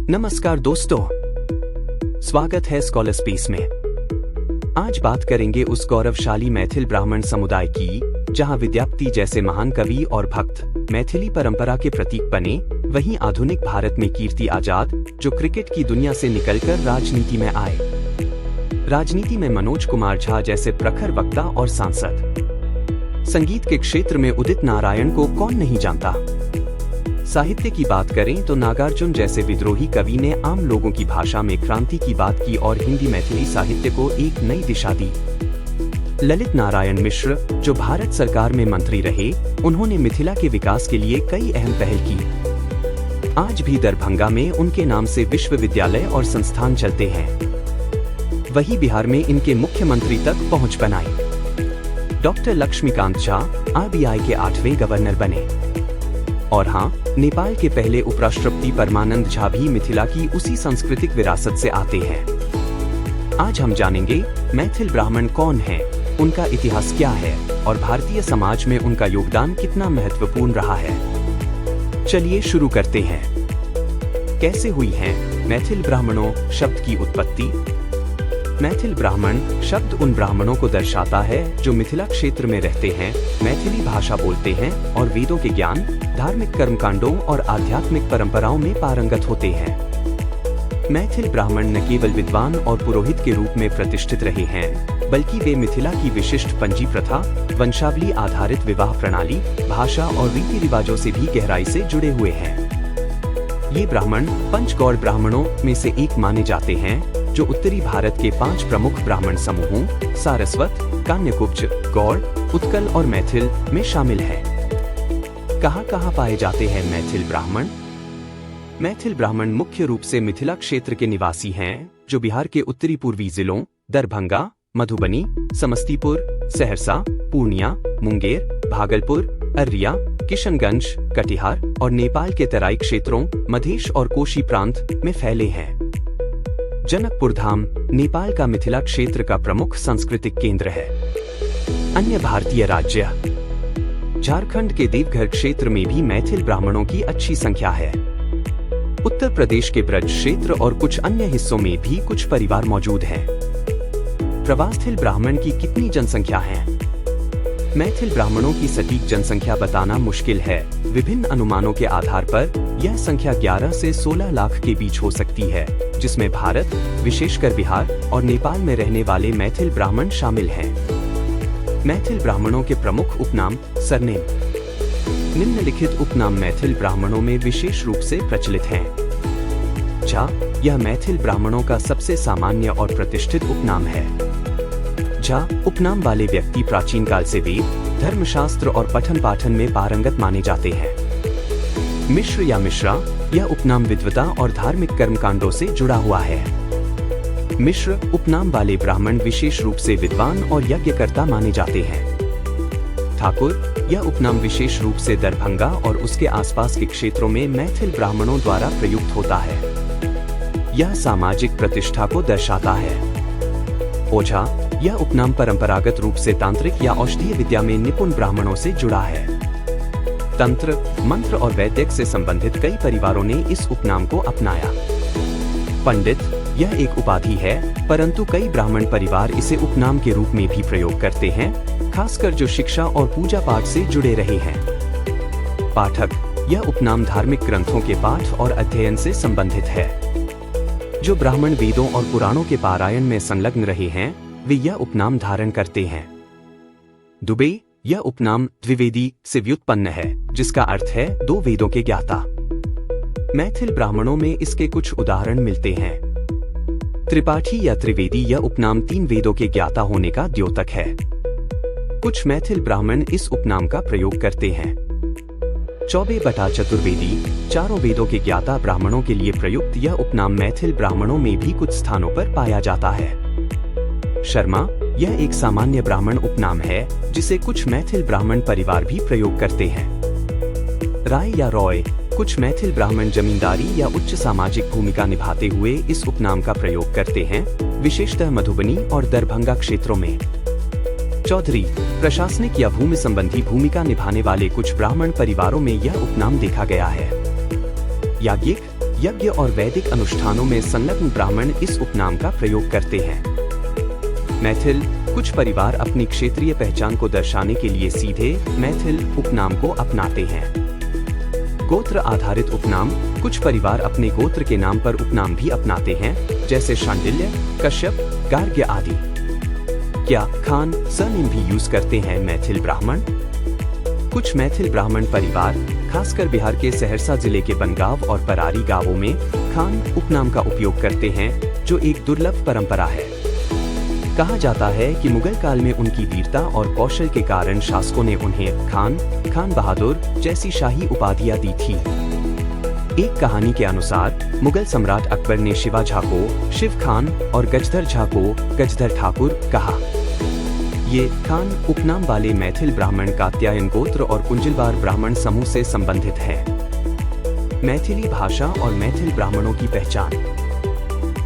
नमस्कार दोस्तों, स्वागत है स्कॉलर स्पेस में। आज बात करेंगे उस गौरवशाली मैथिल ब्राह्मण समुदाय की जहां विद्यापति जैसे महान कवि और भक्त मैथिली परंपरा के प्रतीक बने, वहीं आधुनिक भारत में कीर्ति आजाद जो क्रिकेट की दुनिया से निकलकर राजनीति में आए। राजनीति में मनोज कुमार झा जैसे प्रखर वक्ता और सांसद। संगीत के क्षेत्र में उदित नारायण को कौन नहीं जानता। साहित्य की बात करें तो नागार्जुन जैसे विद्रोही कवि ने आम लोगों की भाषा में क्रांति की बात की और हिंदी मैथिली साहित्य को एक नई दिशा दी। ललित नारायण मिश्र जो भारत सरकार में मंत्री रहे, उन्होंने मिथिला के विकास के लिए कई अहम पहल की। आज भी दरभंगा में उनके नाम से विश्वविद्यालय और संस्थान चलते हैं। वही बिहार में इनके मुख्यमंत्री तक पहुंच बनाई। डॉक्टर लक्ष्मीकांत झा आरबीआई के 8वें गवर्नर बने। और हाँ, नेपाल के पहले उपराष्ट्रपति परमानंद झा भी मिथिला की उसी सांस्कृतिक विरासत से आते हैं। आज हम जानेंगे मैथिल ब्राह्मण कौन है, उनका इतिहास क्या है और भारतीय समाज में उनका योगदान कितना महत्वपूर्ण रहा है। चलिए शुरू करते हैं। कैसे हुई है मैथिल ब्राह्मणों शब्द की उत्पत्ति। मैथिल ब्राह्मण शब्द उन ब्राह्मणों को दर्शाता है जो मिथिला क्षेत्र में रहते हैं, मैथिली भाषा बोलते हैं और वेदों के ज्ञान, धार्मिक कर्मकांडों और आध्यात्मिक परंपराओं में पारंगत होते हैं। मैथिल ब्राह्मण न केवल विद्वान और पुरोहित के रूप में प्रतिष्ठित रहे हैं, बल्कि वे मिथिला की विशिष्ट पंजी प्रथा, वंशावली आधारित विवाह प्रणाली, भाषा और रीति रिवाजों से भी गहराई से जुड़े हुए हैं। ये ब्राह्मण पंचगौड़ ब्राह्मणों में से एक माने जाते हैं, जो उत्तरी भारत के 5 प्रमुख ब्राह्मण समूहों सारस्वत, कान्यकुब्ज, गौड़, उत्कल और मैथिल में शामिल हैं। कहाँ पाए जाते हैं मैथिल ब्राह्मण। मैथिल ब्राह्मण मुख्य रूप से मिथिला क्षेत्र के निवासी हैं, जो बिहार के उत्तरी पूर्वी जिलों दरभंगा, मधुबनी, समस्तीपुर, सहरसा, पूर्णिया, मुंगेर, भागलपुर, अररिया, किशनगंज, कटिहार और नेपाल के तराई क्षेत्रों मधेश और कोशी प्रांत में फैले हैं। जनकपुर धाम नेपाल का मिथिला क्षेत्र का प्रमुख सांस्कृतिक केंद्र है। अन्य भारतीय राज्य झारखंड के देवघर क्षेत्र में भी मैथिल ब्राह्मणों की अच्छी संख्या है। उत्तर प्रदेश के ब्रज क्षेत्र और कुछ अन्य हिस्सों में भी कुछ परिवार मौजूद हैं। प्रवासशील ब्राह्मण की कितनी जनसंख्या है। मैथिल ब्राह्मणों की सटीक जनसंख्या बताना मुश्किल है। विभिन्न अनुमानों के आधार पर यह संख्या 11 से 16 लाख के बीच हो सकती है, जिसमें भारत, विशेषकर बिहार और नेपाल में रहने वाले मैथिल ब्राह्मण शामिल हैं। मैथिल ब्राह्मणों के प्रमुख उपनाम सरनेम। निम्नलिखित उपनाम मैथिल ब्राह्मणों में विशेष रूप से प्रचलित हैं। झा यह मैथिल ब्राह्मणों का सबसे सामान्य और प्रतिष्ठित उपनाम है। झा उपनाम वाले व्यक्ति प्राचीन काल से वेद, धर्मशास्त्र और पठन पाठन में पारंगत माने जाते हैं। मिश्र या मिश्रा यह उपनाम विद्वता और धार्मिक कर्मकांडों से जुड़ा हुआ है। मिश्र उपनाम वाले ब्राह्मण विशेष रूप से विद्वान और यज्ञकर्ता माने जाते हैं। ठाकुर यह उपनाम विशेष रूप से दरभंगा और उसके आसपास के क्षेत्रों में मैथिल ब्राह्मणों द्वारा प्रयुक्त होता है। यह सामाजिक प्रतिष्ठा को दर्शाता है। ओझा यह उपनाम परंपरागत रूप से तांत्रिक या औषधीय विद्या में निपुण ब्राह्मणों से जुड़ा है। तंत्र, मंत्र और वैदिक से संबंधित कई परिवारों ने इस उपनाम को अपनाया। पंडित यह एक उपाधि है, परंतु कई ब्राह्मण परिवार इसे उपनाम के रूप में भी प्रयोग करते हैं, खासकर जो शिक्षा और पूजा पाठ से जुड़े रहे हैं। पाठक यह उपनाम धार्मिक ग्रंथों के पाठ और अध्ययन से संबंधित है। जो ब्राह्मण वेदों और पुराणों के पारायण में संलग्न रहे हैं, वे यह उपनाम धारण करते हैं। दुबे यह उपनाम द्विवेदी से व्युत्पन्न है, जिसका अर्थ है 2 वेदों के ज्ञाता। मैथिल ब्राह्मणों में इसके कुछ उदाहरण मिलते हैं। त्रिपाठी या त्रिवेदी यह उपनाम 3 वेदों के ज्ञाता होने का द्योतक है। कुछ मैथिल ब्राह्मण इस उपनाम का प्रयोग करते हैं। चौबे बटा चतुर्वेदी 4 वेदों के ज्ञाता ब्राह्मणों के लिए प्रयुक्त यह उपनाम मैथिल ब्राह्मणों में भी कुछ स्थानों पर पाया जाता है। शर्मा यह एक सामान्य ब्राह्मण उपनाम है, जिसे कुछ मैथिल ब्राह्मण परिवार भी प्रयोग करते हैं। राय या रॉय कुछ मैथिल ब्राह्मण जमींदारी या उच्च सामाजिक भूमिका निभाते हुए इस उपनाम का प्रयोग करते हैं, विशेषतः मधुबनी और दरभंगा क्षेत्रों में। चौधरी प्रशासनिक या भूमि संबंधी भूमिका निभाने वाले कुछ ब्राह्मण परिवारों में यह उपनाम देखा गया है। याज्ञिक यज्ञ और वैदिक अनुष्ठानों में संलग्न ब्राह्मण इस उपनाम का प्रयोग करते हैं। मैथिल कुछ परिवार अपनी क्षेत्रीय पहचान को दर्शाने के लिए सीधे मैथिल उपनाम को अपनाते हैं। गोत्र आधारित उपनाम कुछ परिवार अपने गोत्र के नाम पर उपनाम भी अपनाते हैं, जैसे शांडिल्य, कश्यप, गार्ग्य आदि। क्या खान सरनेम भी यूज करते हैं मैथिल ब्राह्मण? कुछ मैथिल ब्राह्मण परिवार खासकर बिहार के सहरसा जिले के बनगांव और परारी गांवों में खान उपनाम का उपयोग करते हैं, जो एक दुर्लभ परंपरा है। कहा जाता है कि मुगल काल में उनकी वीरता और कौशल के कारण शासकों ने उन्हें खान, खान बहादुर जैसी शाही उपाधियां दी थी। एक कहानी के अनुसार मुगल सम्राट अकबर ने शिवा झा को शिव खान और गजधर झा को गजधर ठाकुर कहा। ये खान उपनाम वाले मैथिल ब्राह्मण कात्यायन गोत्र और कुंजलवार ब्राह्मण समूह से संबंधित है। मैथिली भाषा और मैथिल ब्राह्मणों की पहचान।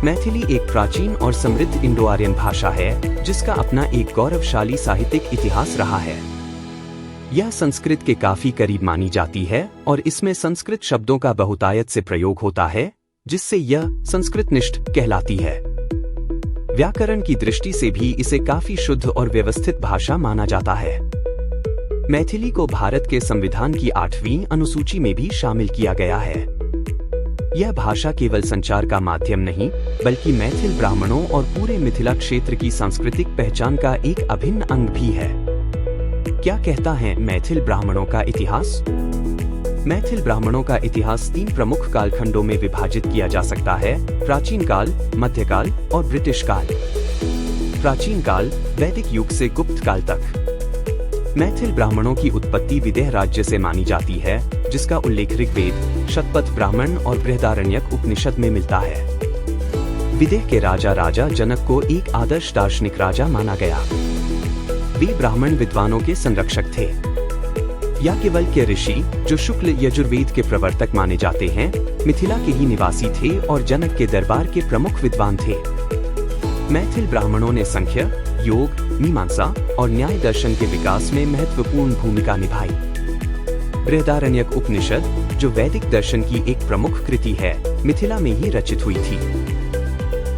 मैथिली एक प्राचीन और समृद्ध इंडो आर्यन भाषा है, जिसका अपना एक गौरवशाली साहित्यिक इतिहास रहा है। यह संस्कृत के काफी करीब मानी जाती है और इसमें संस्कृत शब्दों का बहुतायत से प्रयोग होता है, जिससे यह संस्कृतनिष्ठ कहलाती है। व्याकरण की दृष्टि से भी इसे काफी शुद्ध और व्यवस्थित भाषा माना जाता है। मैथिली को भारत के संविधान की 8वीं अनुसूची में भी शामिल किया गया है। यह भाषा केवल संचार का माध्यम नहीं, बल्कि मैथिल ब्राह्मणों और पूरे मिथिला क्षेत्र की सांस्कृतिक पहचान का एक अभिन्न अंग भी है। क्या कहता है मैथिल ब्राह्मणों का इतिहास? मैथिल ब्राह्मणों का इतिहास 3 प्रमुख कालखंडों में विभाजित किया जा सकता है: प्राचीन काल, मध्यकाल और ब्रिटिश काल। प्राचीन काल वैदिक युग से गुप्त काल तक। मैथिल ब्राह्मणों की उत्पत्ति विदेह राज्य से मानी जाती है, जिसका उल्लेख ऋग्वेद, शतपथ ब्राह्मण और बृहदारण्यक उपनिषद में मिलता है। विदेह के राजा जनक को एक आदर्श दार्शनिक राजा माना गया। वे ब्राह्मण विद्वानों के संरक्षक थे। याज्ञवल्क्य ऋषि, जो शुक्ल यजुर्वेद के प्रवर्तक माने जाते हैं, मिथिला के ही निवासी थे और जनक के दरबार के प्रमुख विद्वान थे। मैथिल ब्राह्मणों ने संख्य, योग, मीमांसा और न्याय दर्शन के विकास में महत्वपूर्ण भूमिका निभाई। बृहदारण्यक उपनिषद, जो वैदिक दर्शन की एक प्रमुख कृति है, मिथिला में ही रचित हुई थी।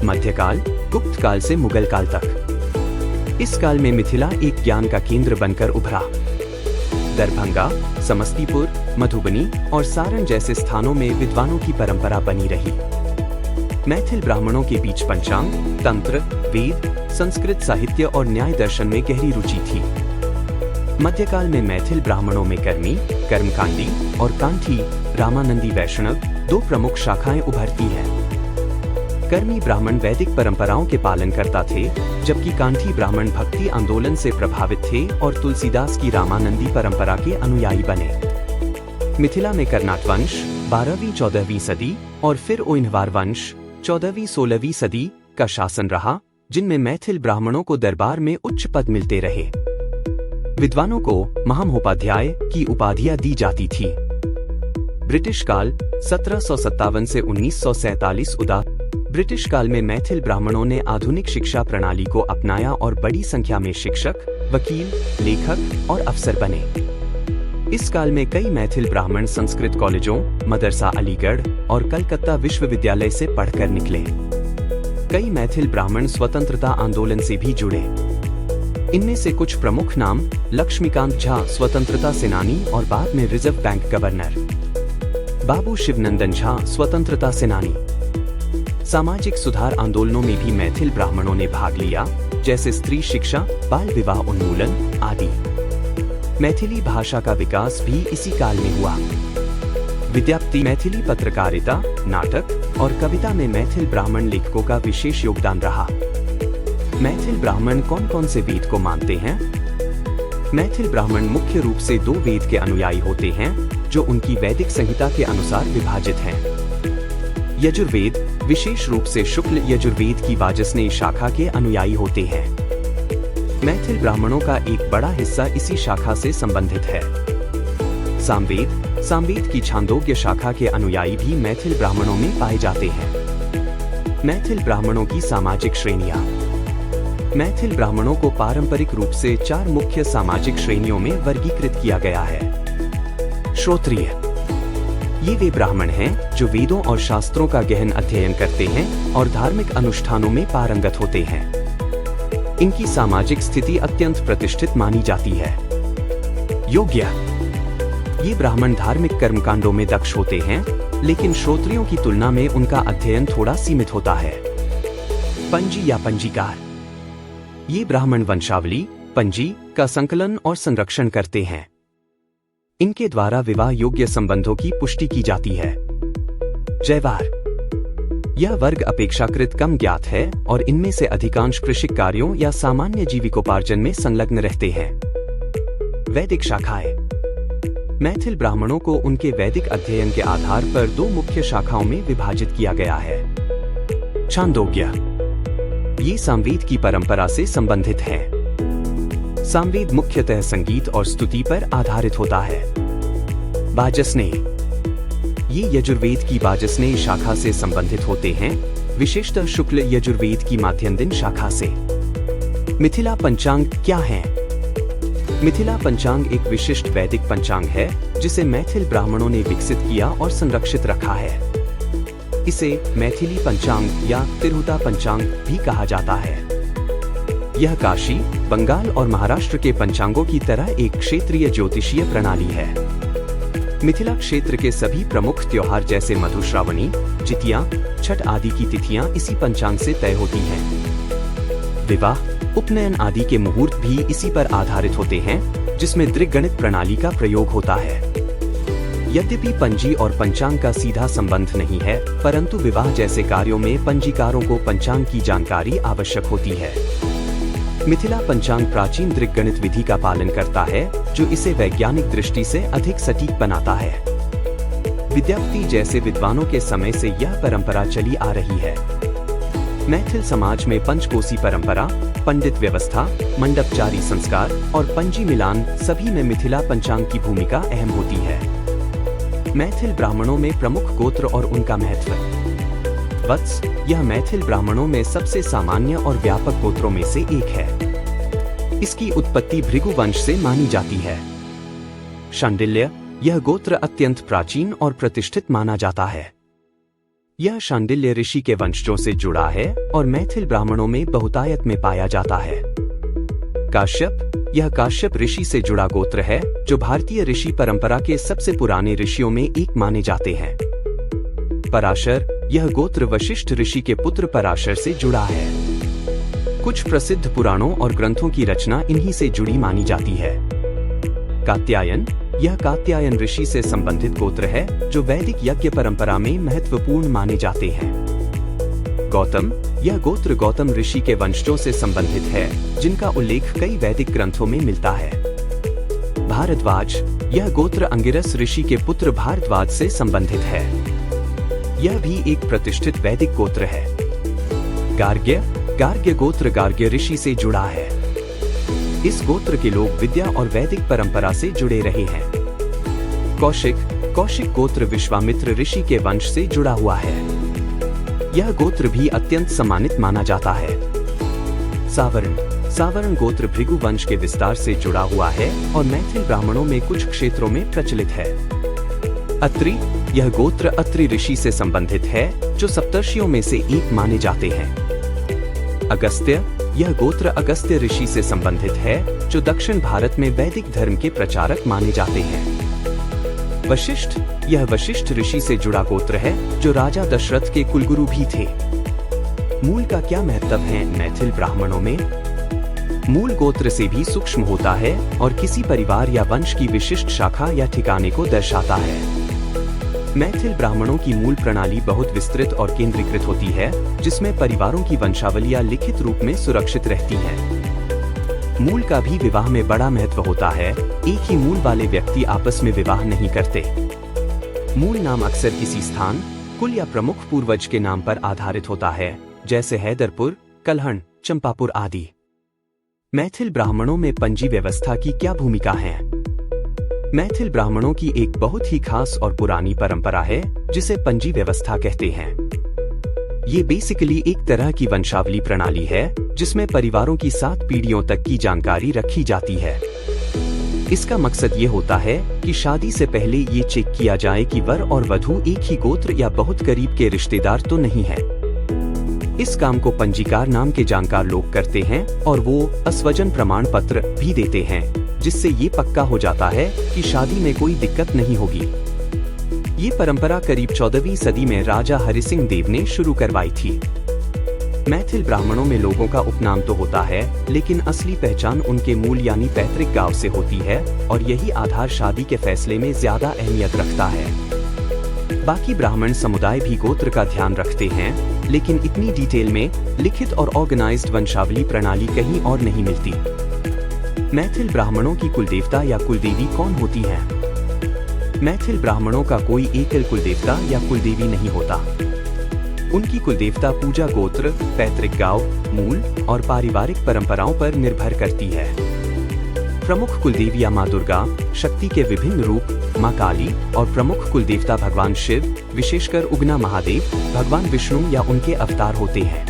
मध्यकाल गुप्त काल से मुगल काल तक। इस काल में मिथिला एक ज्ञान का केंद्र बनकर उभरा। दरभंगा, समस्तीपुर, मधुबनी और सारण जैसे स्थानों में विद्वानों की परंपरा बनी रही। मैथिल ब्राह्मणों के बीच पंचांग, तंत्र, वेद, संस्कृत साहित्य और न्याय दर्शन में गहरी रुचि थी। मध्यकाल में मैथिल ब्राह्मणों में कर्मी, कर्मकांडी और कांठी, रामानंदी वैष्णव 2 प्रमुख शाखाएं उभरती हैं। कर्मी ब्राह्मण वैदिक परंपराओं के पालन करता थे, जबकि कांठी ब्राह्मण भक्ति आंदोलन से प्रभावित थे और तुलसीदास की रामानंदी परंपरा के अनुयायी बने। मिथिला में कर्नाट वंश 12वीं-14वीं सदी और फिर ओइन्हवार वंश 14वीं-16वीं सदी का शासन रहा, जिनमें मैथिल ब्राह्मणों को दरबार में उच्च पद मिलते रहे। विद्वानों को महामहोपाध्याय की उपाधियां दी जाती थी। ब्रिटिश काल 1757 से 1947 ब्रिटिश काल में मैथिल ब्राह्मणों ने आधुनिक शिक्षा प्रणाली को अपनाया और बड़ी संख्या में शिक्षक, वकील, लेखक और अफसर बने। इस काल में कई मैथिल ब्राह्मण संस्कृत कॉलेजों, मदरसा अलीगढ़ और कलकत्ता विश्वविद्यालय से पढ़कर निकले। कई मैथिल ब्राह्मण स्वतंत्रता आंदोलन से भी जुड़े। इनमें से कुछ प्रमुख नाम: लक्ष्मीकांत झा, स्वतंत्रता सेनानी और बाद में रिजर्व बैंक गवर्नर; बाबू शिवनंदन झा, स्वतंत्रता सेनानी। सामाजिक सुधार आंदोलनों में भी मैथिल ब्राह्मणों ने भाग लिया, जैसे स्त्री शिक्षा, बाल विवाह उन्मूलन आदि। मैथिली भाषा का विकास भी इसी काल में हुआ। विद्यापति, मैथिली पत्रकारिता, नाटक और कविता में मैथिल ब्राह्मण लेखकों का विशेष योगदान रहा। मैथिल ब्राह्मण कौन कौन से वेद को मानते हैं? मैथिल ब्राह्मण मुख्य रूप से 2 वेद के अनुयायी होते हैं, जो उनकी वैदिक संहिता के अनुसार विभाजित हैं। यजुर्वेद विशेष रूप से शुक्ल यजुर्वेद की वाजसनेयी शाखा के अनुयायी होते हैं। मैथिल ब्राह्मणों का एक बड़ा हिस्सा इसी शाखा से संबंधित है। सामवेद की छांदोग्य शाखा के अनुयायी भी मैथिल ब्राह्मणों में पाए जाते हैं। मैथिल ब्राह्मणों की सामाजिक श्रेणियां। मैथिल ब्राह्मणों को पारंपरिक रूप से 4 मुख्य सामाजिक श्रेणियों में वर्गीकृत किया गया है। श्रोत्रिय, ये वे ब्राह्मण हैं जो वेदों और शास्त्रों का गहन अध्ययन करते हैं और धार्मिक अनुष्ठानों में पारंगत होते हैं। इनकी सामाजिक स्थिति अत्यंत प्रतिष्ठित मानी जाती है। योग्य। ये ब्राह्मण धार्मिक कर्मकांडों में दक्ष होते हैं, लेकिन श्रोत्रियों की तुलना में उनका अध्ययन थोड़ा सीमित होता है। पंजी या पंजीकार। ये ब्राह्मण वंशावली, पंजी का संकलन और संरक्षण करते हैं। इनके द्वारा विवाह योग्य संबंधों की पुष्टि की जाती है। जयवार। यह वर्ग अपेक्षाकृत कम ज्ञात है और इनमें से अधिकांश कृषि कार्यों या सामान्य जीविकोपार्जन में संलग्न रहते हैं। वैदिक शाखाएं। मैथिल ब्राह्मणों को उनके वैदिक अध्ययन के आधार पर दो मुख्य शाखाओं में विभाजित किया गया है। छांदोग्य। ये सामवेद की परंपरा से संबंधित है। सामवेद मुख्यतः संगीत और स्तुति पर आधारित होता है। बाजसनेय। ये यजुर्वेद की बाजसनेय शाखा से संबंधित होते हैं, विशेषतः शुक्ल यजुर्वेद की माध्यन्दिन शाखा से। मिथिला पंचांग क्या है? मिथिला पंचांग एक विशिष्ट वैदिक पंचांग है जिसे मैथिल ब्राह्मणों ने विकसित किया और संरक्षित रखा है। इसे मैथिली पंचांग या तिरहुता पंचांग भी कहा जाता है। यह काशी, बंगाल और महाराष्ट्र के पंचांगों की तरह एक क्षेत्रीय ज्योतिषीय प्रणाली है। मिथिला क्षेत्र के सभी प्रमुख त्योहार जैसे मधुश्रावणी, जितिया, छठ आदि की तिथियां इसी पंचांग से तय होती हैं। विवाह, उपनयन आदि के मुहूर्त भी इसी पर आधारित होते हैं, जिसमें दृग्गणित प्रणाली का प्रयोग होता है। यद्यपि पंजी और पंचांग का सीधा संबंध नहीं है, परंतु विवाह जैसे कार्यों में पंजीकारों को पंचांग की जानकारी आवश्यक होती है। मिथिला पंचांग प्राचीन दृग्गणित विधि का पालन करता है, जो इसे वैज्ञानिक दृष्टि से अधिक सटीक बनाता है। विद्यापति जैसे विद्वानों के समय से यह परंपरा चली आ रही है। मैथिल समाज में पंचकोसी परंपरा, पंडित व्यवस्था, मंडपचारी संस्कार और पंजी मिलान सभी में मिथिला पंचांग की भूमिका अहम होती है। मैथिल ब्राह्मणों में प्रमुख गोत्र और उनका महत्व। वत्स, यह मैथिल ब्राह्मणों में सबसे सामान्य और व्यापक गोत्रों में से एक है। इसकी उत्पत्ति भृगु वंश से मानी जाती है। शांडिल्य, यह गोत्र अत्यंत प्राचीन और प्रतिष्ठित माना जाता है। यह शांडिल्य ऋषि के वंशजों से जुड़ा है और मैथिल ब्राह्मणों में बहुतायत में पाया जाता है। काश्यप, यह काश्यप ऋषि से जुड़ा गोत्र है, जो भारतीय ऋषि परंपरा के सबसे पुराने ऋषियों में एक माने जाते हैं। पराशर, यह गोत्र वशिष्ठ ऋषि के पुत्र पराशर से जुड़ा है। कुछ प्रसिद्ध पुराणों और ग्रंथों की रचना इन्हीं से जुड़ी मानी जाती है। कात्यायन, यह कात्यायन ऋषि से संबंधित गोत्र है, जो वैदिक यज्ञ परंपरा में महत्वपूर्ण माने जाते हैं। गौतम, यह गोत्र गौतम ऋषि के वंशजों से संबंधित है, जिनका उल्लेख कई वैदिक ग्रंथों में मिलता है। भारद्वाज, यह गोत्र अंगिरस ऋषि के पुत्र भारद्वाज से संबंधित है। यह भी एक प्रतिष्ठित वैदिक गोत्र है। गार्ग्य, गार्ग्य गोत्र गार्ग्य ऋषि से जुड़ा है। इस गोत्र के लोग विद्या और वैदिक परंपरा से जुड़े रहे हैं। कौशिक, कौशिक गोत्र विश्वामित्र ऋषि के वंश से जुड़ा हुआ है। यह गोत्र भी अत्यंत सम्मानित माना जाता है। सावर्ण, सावर्ण गोत्र भृगु वंश के विस्तार से जुड़ा हुआ है और मैथिल ब्राह्मणों में कुछ क्षेत्रों में प्रचलित है। अत्रि, यह गोत्र अत्रि ऋषि से संबंधित है, जो सप्तर्षियों में से एक माने जाते हैं। अगस्त्य, यह गोत्र अगस्त्य ऋषि से संबंधित है, जो दक्षिण भारत में वैदिक धर्म के प्रचारक माने जाते हैं। वशिष्ठ, यह वशिष्ठ ऋषि से जुड़ा गोत्र है, जो राजा दशरथ के कुलगुरु भी थे। मूल का क्या महत्व है मैथिल ब्राह्मणों में? मूल गोत्र से भी सूक्ष्म होता है और किसी परिवार या वंश की विशिष्ट शाखा या ठिकाने को दर्शाता है। मैथिल ब्राह्मणों की मूल प्रणाली बहुत विस्तृत और केंद्रीकृत होती है, जिसमें परिवारों की वंशावलियां लिखित रूप में सुरक्षित रहती हैं। मूल का भी विवाह में बड़ा महत्व होता है। एक ही मूल वाले व्यक्ति आपस में विवाह नहीं करते। मूल नाम अक्सर किसी स्थान, कुल या प्रमुख पूर्वज के नाम पर आधारित होता है, जैसे हैदरपुर, कलहण, चंपापुर आदि। मैथिल ब्राह्मणों में पंजी व्यवस्था की क्या भूमिका है? मैथिल ब्राह्मणों की एक बहुत ही खास और पुरानी परंपरा है, जिसे पंजी व्यवस्था कहते हैं। ये बेसिकली एक तरह की वंशावली प्रणाली है, जिसमें परिवारों की 7 पीढ़ियों तक की जानकारी रखी जाती है। इसका मकसद ये होता है कि शादी से पहले ये चेक किया जाए कि वर और वधू एक ही गोत्र या बहुत करीब के रिश्तेदार तो नहीं है। इस काम को पंजीकार नाम के जानकार लोग करते हैं और वो अस्वजन प्रमाण पत्र भी देते हैं, जिससे ये पक्का हो जाता है कि शादी में कोई दिक्कत नहीं होगी। ये परंपरा करीब 14वीं सदी में राजा हरिसिंह देव ने शुरू करवाई थी। मैथिल ब्राह्मणों में लोगों का उपनाम तो होता है, लेकिन असली पहचान उनके मूल यानी पैतृक गांव से होती है और यही आधार शादी के फैसले में ज्यादा अहमियत रखता है। बाकी ब्राह्मण समुदाय भी गोत्र का ध्यान रखते हैं, लेकिन इतनी डिटेल में लिखित और ऑर्गेनाइज्ड वंशावली प्रणाली कहीं और नहीं मिलती। मैथिल ब्राह्मणों की कुलदेवता या कुलदेवी कौन होती है? मैथिल ब्राह्मणों का कोई एकल कुलदेवता या कुलदेवी नहीं होता। उनकी कुलदेवता पूजा गोत्र, पैतृक गांव, मूल और पारिवारिक परंपराओं पर निर्भर करती है। प्रमुख कुलदेवियां माँ दुर्गा, शक्ति के विभिन्न रूप माँ काली और प्रमुख कुलदेवता भगवान शिव, विशेषकर उगना महादेव, भगवान विष्णु या उनके अवतार होते हैं।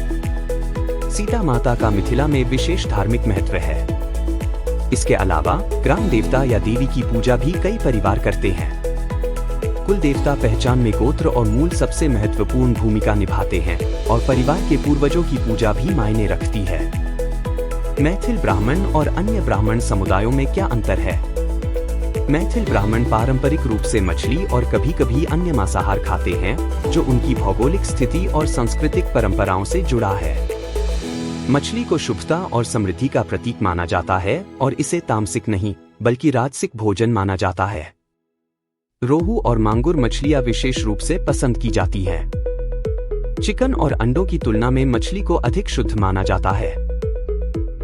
सीता माता का मिथिला में विशेष धार्मिक महत्व है। इसके अलावा ग्राम देवता या देवी की पूजा भी कई परिवार करते हैं। कुल देवता पहचान में गोत्र और मूल सबसे महत्वपूर्ण भूमिका निभाते हैं और परिवार के पूर्वजों की पूजा भी मायने रखती है। मैथिल ब्राह्मण और अन्य ब्राह्मण समुदायों में क्या अंतर है? मैथिल ब्राह्मण पारंपरिक रूप से मछली और कभी-कभी अन्य मांसाहार खाते हैं, जो उनकी भौगोलिक स्थिति और सांस्कृतिक परंपराओं से जुड़ा है। मछली को शुभता और समृद्धि का प्रतीक माना जाता है और इसे तामसिक नहीं बल्कि राजसिक भोजन माना जाता है। रोहू और मांगुर मछलियां विशेष रूप से पसंद की जाती हैं। चिकन और अंडों की तुलना में मछली को अधिक शुद्ध माना जाता है।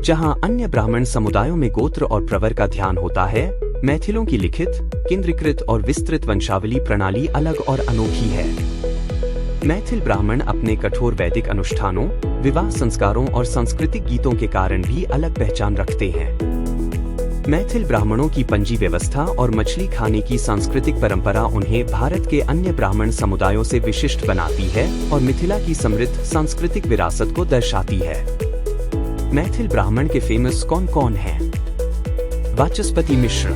जहां अन्य ब्राह्मण समुदायों में गोत्र और प्रवर का ध्यान होता है, मैथिलों की लिखित, केंद्रीकृत और विस्तृत वंशावली प्रणाली अलग और अनोखी है। मैथिल ब्राह्मण अपने कठोर वैदिक अनुष्ठानों, विवाह संस्कारों और सांस्कृतिक गीतों के कारण भी अलग पहचान रखते हैं। मैथिल ब्राह्मणों की पंजी व्यवस्था और मछली खाने की सांस्कृतिक परंपरा उन्हें भारत के अन्य ब्राह्मण समुदायों से विशिष्ट बनाती है और मिथिला की समृद्ध सांस्कृतिक विरासत को दर्शाती है। मैथिल ब्राह्मण के फेमस कौन कौन हैं? वाचस्पति मिश्र।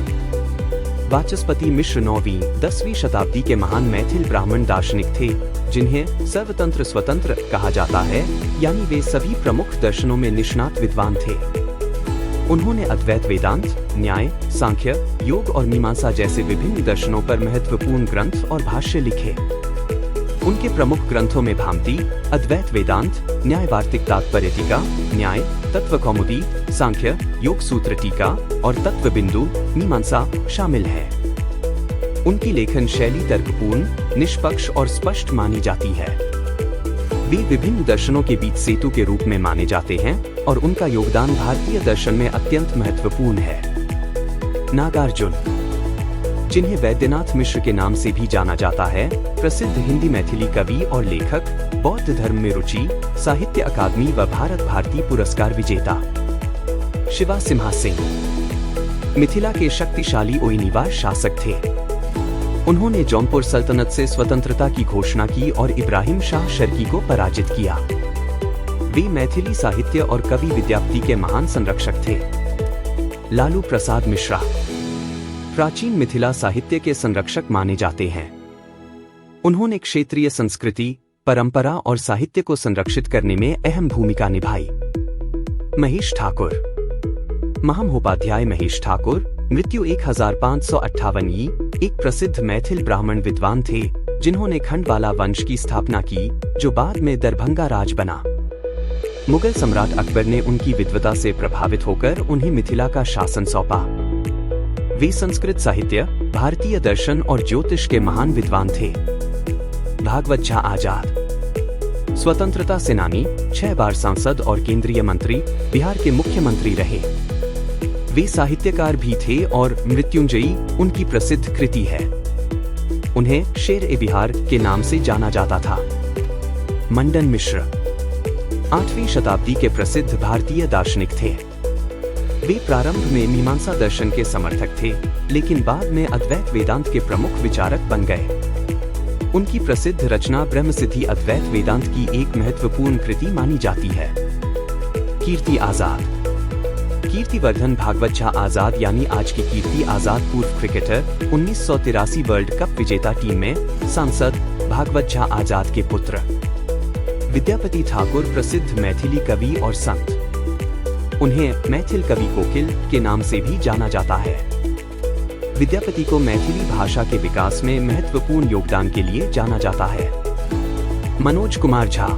वाचस्पति मिश्र 9वीं 10वीं शताब्दी के महान मैथिल ब्राह्मण दार्शनिक थे, जिन्हें सर्वतंत्र स्वतंत्र कहा जाता है, यानी वे सभी प्रमुख दर्शनों में निष्णात विद्वान थे। उन्होंने अद्वैत वेदांत, न्याय, सांख्य, योग और मीमांसा जैसे विभिन्न दर्शनों पर महत्वपूर्ण ग्रंथ और भाष्य लिखे। उनके प्रमुख ग्रंथों में भामती, अद्वैत वेदांत, न्याय वार्तिक तात्पर्य टीका, न्याय, तत्व कौमुदी, सांख्य, योग सूत्र टीका और तत्व बिंदु, मीमांसा शामिल है। उनकी लेखन शैली तर्कपूर्ण, निष्पक्ष और स्पष्ट मानी जाती है। वे विभिन्न दर्शनों के बीच सेतु के रूप में माने जाते हैं और उनका योगदान भारतीय दर्शन में अत्यंत महत्वपूर्ण है। नागार्जुन, जिन्हें वैद्यनाथ मिश्र के नाम से भी जाना जाता है, प्रसिद्ध हिंदी मैथिली कवि और लेखक, बौद्ध धर्म में रुचि, साहित्य अकादमी व भारत भारती पुरस्कार विजेता। शिवा सिम्हा सिंह मिथिला के शक्तिशाली ओइनिवार शासक थे। उन्होंने जौनपुर सल्तनत से स्वतंत्रता की घोषणा की और इब्राहिम शाह शर्की को पराजित किया। वे मैथिली साहित्य और कवि विद्यापति के महान संरक्षक थे। लालू प्रसाद मिश्रा प्राचीन मिथिला साहित्य के संरक्षक माने जाते हैं। उन्होंने क्षेत्रीय संस्कृति, परंपरा और साहित्य को संरक्षित करने में अहम भूमिका निभाई। महेश ठाकुर महामहोपाध्याय महेश ठाकुर मृत्यु 1558 ई एक प्रसिद्ध मैथिल ब्राह्मण विद्वान थे, जिन्होंने खंडवाला वंश की स्थापना की, जो बाद में दरभंगा राज बना। मुगल सम्राट अकबर ने उनकी विद्वता से प्रभावित होकर उन्हें मिथिला का शासन सौंपा। वे संस्कृत साहित्य, भारतीय दर्शन और ज्योतिष के महान विद्वान थे। भागवत झा आजाद स्वतंत्रता सेनानी, 6 बार सांसद और केंद्रीय मंत्री, बिहार के मुख्यमंत्री रहे। वे साहित्यकार भी थे और मृत्युंजयी उनकी प्रसिद्ध कृति है। उन्हें शेर-ए-बिहार के नाम से जाना जाता था। मंडन मिश्र 8वीं शताब्दी के प्रसिद्ध भारतीय दार्शनिक थे। वे प्रारंभ में मीमांसा दर्शन के समर्थक थे, लेकिन बाद में अद्वैत वेदांत के प्रमुख विचारक बन गए। उनकी प्रसिद्ध रचना ब्रह्मसिद्धि अद्वैत वेदांत की एक महत्वपूर्ण कृति मानी जाती है। कीर्ति आजाद कीर्तिवर्धन भागवत झा आजाद यानी आज की कीर्ति आजाद पूर्व क्रिकेटर, 1983 वर्ल्ड कप विजेता टीम में सांसद भागवत झा आजाद के पुत्र। विद्यापति ठाकुर प्रसिद्ध मैथिली कवि और संत। उन्हें मैथिल कवि कोकिल के नाम से भी जाना जाता है। विद्यापति को मैथिली भाषा के विकास में महत्वपूर्ण योगदान के लिए जाना जाता है। मनोज कुमार झा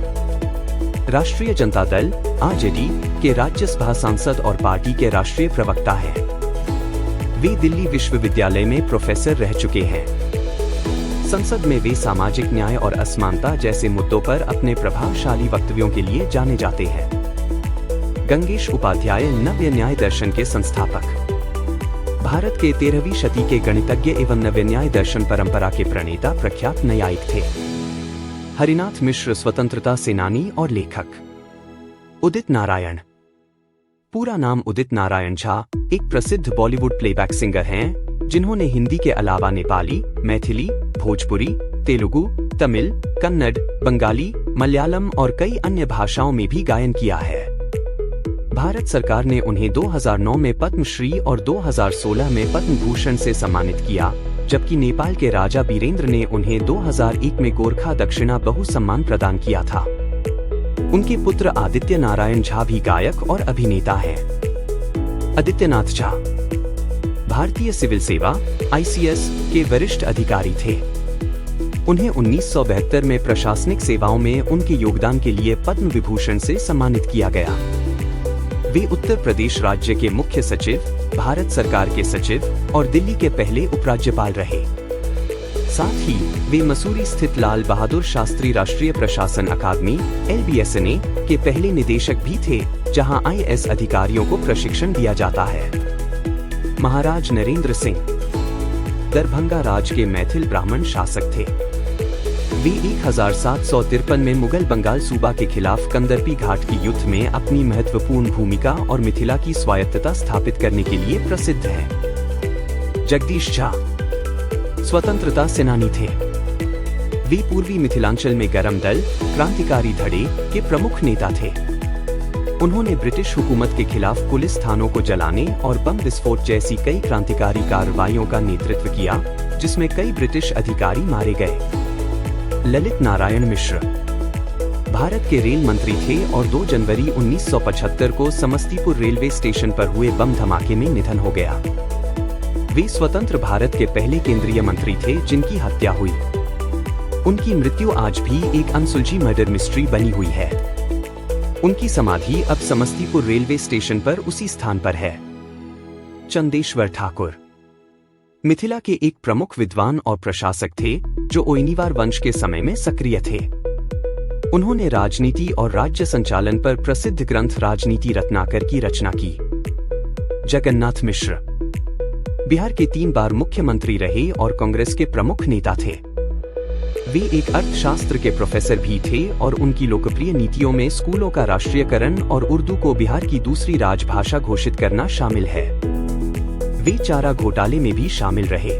राष्ट्रीय जनता दल आरजेडी के राज्यसभा सांसद और पार्टी के राष्ट्रीय प्रवक्ता हैं। वे दिल्ली विश्वविद्यालय में प्रोफेसर रह चुके हैं। संसद में वे सामाजिक न्याय और असमानता जैसे मुद्दों पर अपने प्रभावशाली वक्तव्यों के लिए जाने जाते हैं। गंगेश उपाध्याय नव्य न्याय दर्शन के संस्थापक। भारत के 13वीं शती के गणितज्ञ एवं नव्य न्याय दर्शन परंपरा के प्रणेता प्रख्यात न्यायिक थे। हरिनाथ मिश्र स्वतंत्रता सेनानी और लेखक। उदित नारायण पूरा नाम उदित नारायण झा एक प्रसिद्ध बॉलीवुड प्लेबैक सिंगर हैं, जिन्होंने हिंदी के अलावा नेपाली, मैथिली, भोजपुरी, तेलुगु, तमिल, कन्नड़, बंगाली, मलयालम और कई अन्य भाषाओं में भी गायन किया है। भारत सरकार ने उन्हें 2009 में पद्मश्री और 2016 में पद्म भूषण से सम्मानित किया, जबकि नेपाल के राजा बीरेंद्र ने उन्हें 2001 में गोरखा दक्षिणा बहु सम्मान प्रदान किया था। उनके पुत्र आदित्य नारायण झा भी गायक और अभिनेता हैं। आदित्यनाथ झा भारतीय सिविल सेवा ICS के वरिष्ठ अधिकारी थे। उन्हें 1972 में प्रशासनिक सेवाओं में उनके योगदान के लिए पद्म विभूषण से सम्मानित किया गया। वे उत्तर प्रदेश राज्य के मुख्य सचिव, भारत सरकार के सचिव और दिल्ली के पहले उपराज्यपाल रहे। साथ ही वे मसूरी स्थित लाल बहादुर शास्त्री राष्ट्रीय प्रशासन अकादमी LBSNA के पहले निदेशक भी थे, जहां IAS अधिकारियों को प्रशिक्षण दिया जाता है। महाराज नरेंद्र सिंह दरभंगा राज के मैथिल ब्राह्मण शासक थे। वे 1753 में मुगल बंगाल सूबा के खिलाफ कंदरपी घाट की युद्ध में अपनी महत्वपूर्ण भूमिका और मिथिला की स्वायत्तता स्थापित करने के लिए प्रसिद्ध हैं। जगदीश झा स्वतंत्रता सेनानी थे। वे पूर्वी मिथिलांचल में गरम दल क्रांतिकारी धड़े के प्रमुख नेता थे। उन्होंने ब्रिटिश हुकूमत के खिलाफ पुलिस थानों को जलाने और बम विस्फोट जैसी कई क्रांतिकारी कार्रवाइयों का नेतृत्व किया, जिसमें कई ब्रिटिश अधिकारी मारे गए। ललित नारायण मिश्र भारत के रेल मंत्री थे और 2 जनवरी 1975 को समस्तीपुर रेलवे स्टेशन पर हुए बम धमाके में निधन हो गया। वे स्वतंत्र भारत के पहले केंद्रीय मंत्री थे जिनकी हत्या हुई। उनकी मृत्यु आज भी एक अनसुलझी मर्डर मिस्ट्री बनी हुई है। उनकी समाधि अब समस्तीपुर रेलवे स्टेशन पर उसी स्थान पर है। चंदेश्वर ठाकुर मिथिला के एक प्रमुख विद्वान और प्रशासक थे, जो ओइनीवार वंश के समय में सक्रिय थे। उन्होंने राजनीति और राज्य संचालन पर प्रसिद्ध ग्रंथ राजनीति रत्नाकर की रचना की। जगन्नाथ मिश्र बिहार के 3 बार मुख्यमंत्री रहे और कांग्रेस के प्रमुख नेता थे। वे एक अर्थशास्त्र के प्रोफेसर भी थे और उनकी लोकप्रिय नीतियों में स्कूलों का राष्ट्रीयकरण और उर्दू को बिहार की दूसरी राजभाषा घोषित करना शामिल है। वे चारा घोटाले में भी शामिल रहे।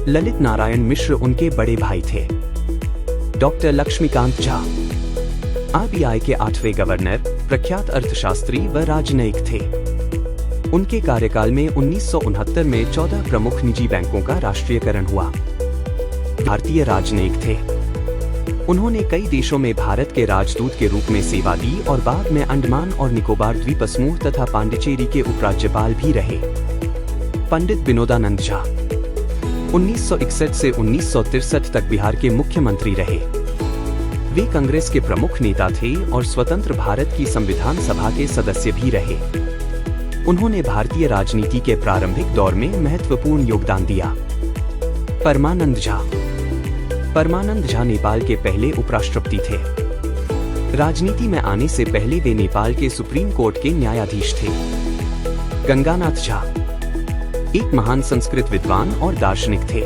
ललित नारायण मिश्र उनके बड़े भाई थे। डॉक्टर लक्ष्मीकांत झा RBI के 8वें गवर्नर, प्रख्यात अर्थशास्त्री व राजनयिक थे। उनके कार्यकाल में 1969 में 14 प्रमुख निजी बैंकों का राष्ट्रीयकरण हुआ। भारतीय राजनयिक थे। उन्होंने कई देशों में भारत के राजदूत के रूप में सेवा दी और बाद में अंडमान और निकोबार द्वीप समूह तथा पांडिचेरी के उपराज्यपाल भी रहे। पंडित विनोदानंद झा 1961 से 1963 तक बिहार के मुख्यमंत्री रहे। वे कांग्रेस के प्रमुख नेता थे और स्वतंत्र भारत की संविधान सभा के सदस्य भी रहे। उन्होंने भारतीय राजनीति के प्रारंभिक दौर में महत्वपूर्ण योगदान दिया। परमानंद झा नेपाल के पहले उपराष्ट्रपति थे। राजनीति में आने से पहले वे नेपाल के सुप्रीम कोर्ट के न्यायाधीश थे। गंगानाथ झा एक महान संस्कृत विद्वान और दार्शनिक थे।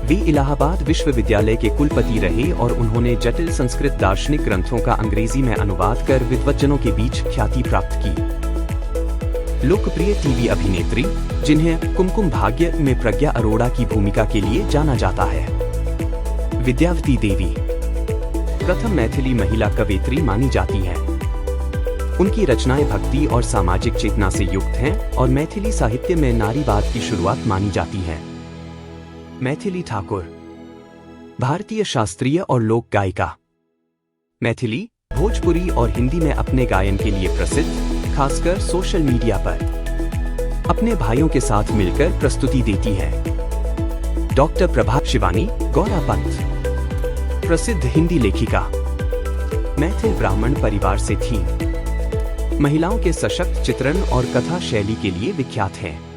वे इलाहाबाद विश्वविद्यालय के कुलपति रहे और उन्होंने जटिल संस्कृत दार्शनिक ग्रंथों का अंग्रेजी में अनुवाद कर विद्वज्जनों के बीच ख्याति प्राप्त की। लोकप्रिय टीवी अभिनेत्री, जिन्हें कुमकुम भाग्य में प्रज्ञा अरोड़ा की भूमिका के लिए जाना जाता है। विद्यावती देवी प्रथम मैथिली महिला कवयित्री मानी जाती हैं। उनकी रचनाएं भक्ति और सामाजिक चेतना से युक्त हैं और मैथिली साहित्य में नारीवाद की शुरुआत मानी जाती है। मैथिली ठाकुर, भारतीय शास्त्रीय और लोक गायिका। मैथिली, भोजपुरी और हिंदी में अपने गायन के लिए प्रसिद्ध, खासकर सोशल मीडिया पर अपने भाइयों के साथ मिलकर प्रस्तुति देती है। डॉक्टर प्रभा शिवानी गौरा पंत, प्रसिद्ध हिंदी लेखिका, मैथिल ब्राह्मण परिवार से थीं। महिलाओं के सशक्त चित्रण और कथा शैली के लिए विख्यात हैं।